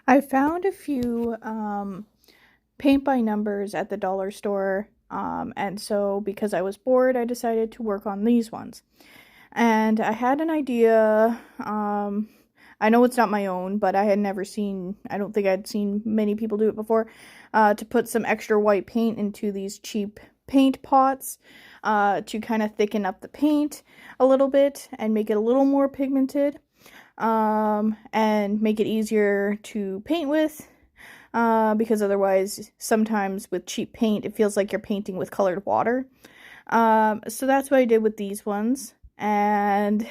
I found a few paint by numbers at the dollar store, and so because I was bored, I decided to work on these ones. And I had an idea. I know it's not my own, but I don't think I'd seen many people do it before, to put some extra white paint into these cheap paint pots, to kind of thicken up the paint a little bit and make it a little more pigmented, and make it easier to paint with. Because otherwise, sometimes with cheap paint, it feels like you're painting with colored water. So that's what I did with these ones. And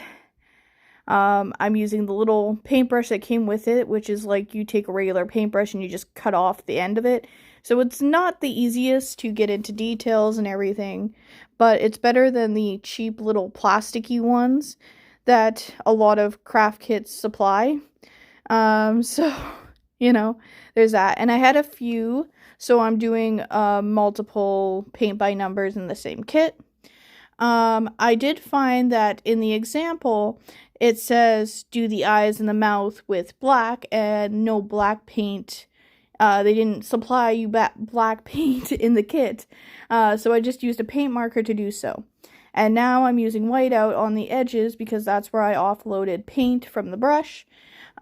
I'm using the little paintbrush that came with it, which is like you take a regular paintbrush and you just cut off the end of it. So it's not the easiest to get into details and everything, but it's better than the cheap little plasticky ones that a lot of craft kits supply. So, there's that. And I had a few, so I'm doing multiple paint by numbers in the same kit. I did find that in the example, it says do the eyes and the mouth with black and no black paint. They didn't supply you black paint in the kit, so I just used a paint marker to do so. And now I'm using whiteout on the edges because that's where I offloaded paint from the brush.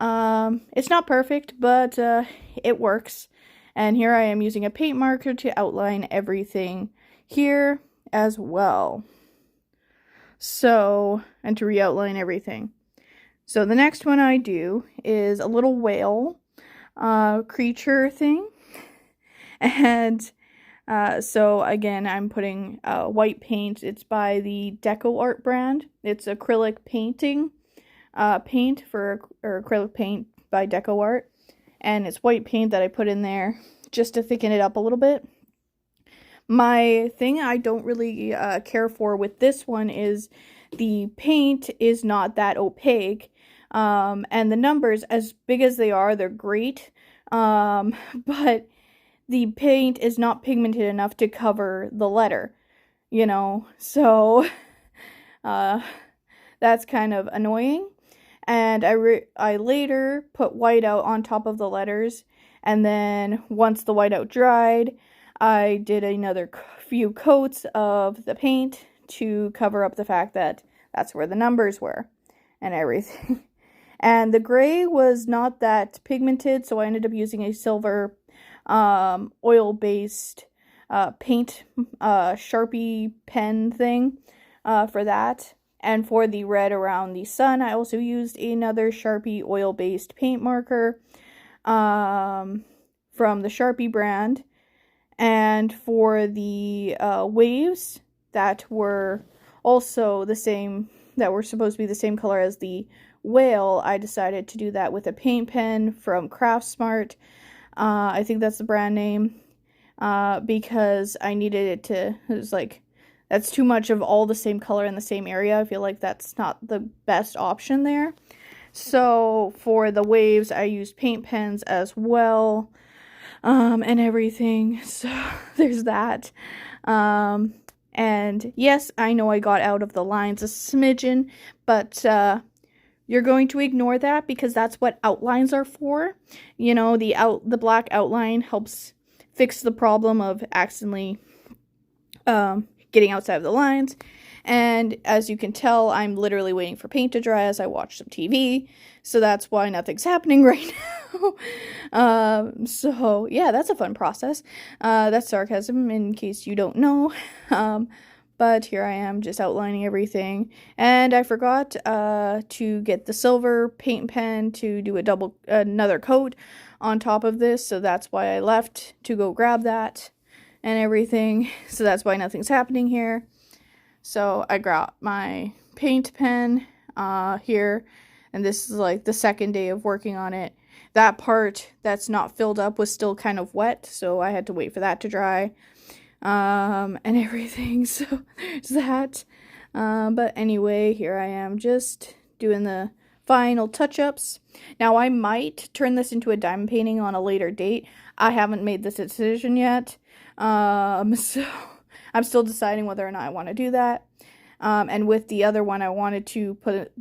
It's not perfect, but it works. And here I am using a paint marker to outline everything here as well. So, and to re-outline everything. So the next one I do is a little whale creature thing. And so again, I'm putting white paint. It's by the Deco Art brand. It's acrylic painting paint or acrylic paint by Deco Art. And it's white paint that I put in there just to thicken it up a little bit. My thing I don't really care for with this one is the paint is not that opaque, and the numbers, as big as they are, they're great, but the paint is not pigmented enough to cover the letter, so that's kind of annoying. And I later put whiteout on top of the letters, and then once the whiteout dried, I did another few coats of the paint to cover up the fact that that's where the numbers were and everything. And the gray was not that pigmented, so I ended up using a silver oil-based paint Sharpie pen thing for that. And for the red around the sun, I also used another Sharpie oil-based paint marker from the Sharpie brand. And for the waves that were also the same, that were supposed to be the same color as the whale, I decided to do that with a paint pen from Craftsmart. I think that's the brand name, because I needed it to, it was like, that's too much of all the same color in the same area. I feel like that's not the best option there. So for the waves, I used paint pens as well, and everything. So there's that. And yes, I know I got out of the lines a smidgen, but you're going to ignore that because that's what outlines are for. The black outline helps fix the problem of accidentally getting outside of the lines. And as you can tell, I'm literally waiting for paint to dry as I watch some TV, so that's why nothing's happening right now. So yeah, that's a fun process. That's sarcasm in case you don't know. But here I am just outlining everything, and I forgot to get the silver paint pen to do another coat on top of this, so that's why I left to go grab that and everything. So that's why nothing's happening here. So I got my paint pen here, and this is like the second day of working on it. That part that's not filled up was still kind of wet, so I had to wait for that to dry, and everything. So there's that. But anyway, here I am just doing the final touch-ups. Now I might turn this into a diamond painting on a later date. I haven't made this decision yet. So I'm still deciding whether or not I want to do that. And with the other one, I wanted to put